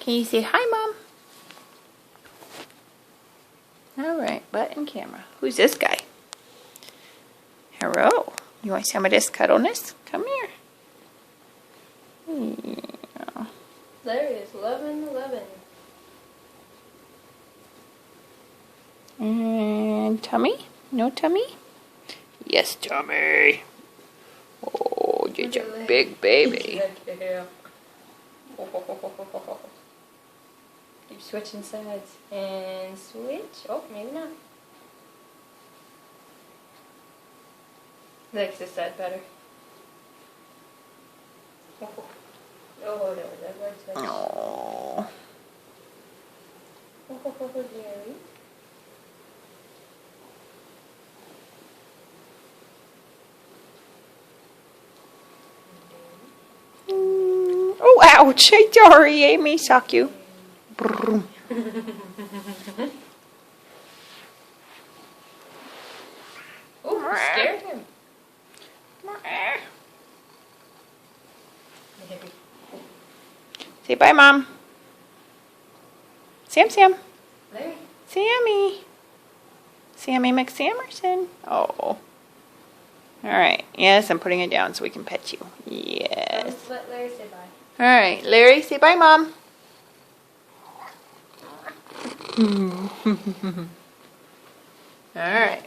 Can you say hi, Mom? All right, butt and camera. Who's this guy? Hello. You want some of this cuddleness? Come here. Yeah. There is 11. And tummy? No tummy? Yes, tummy. Oh, you're a big baby. Keep switching sides. And switch. Oh, maybe not. Likes this side better. Oh, no, that works better. Oh. Jerry. Oh, ouch. Hey, sorry, Amy. Sock you. Brrr. Oh, scared him. Say bye, Mom. Sam. Larry. Sammy. Sammy McSamerson. Oh. Alright. Yes, I'm putting it down so we can pet you. Yes. Let Larry say bye. Alright, Larry, say bye, Mom. Alright.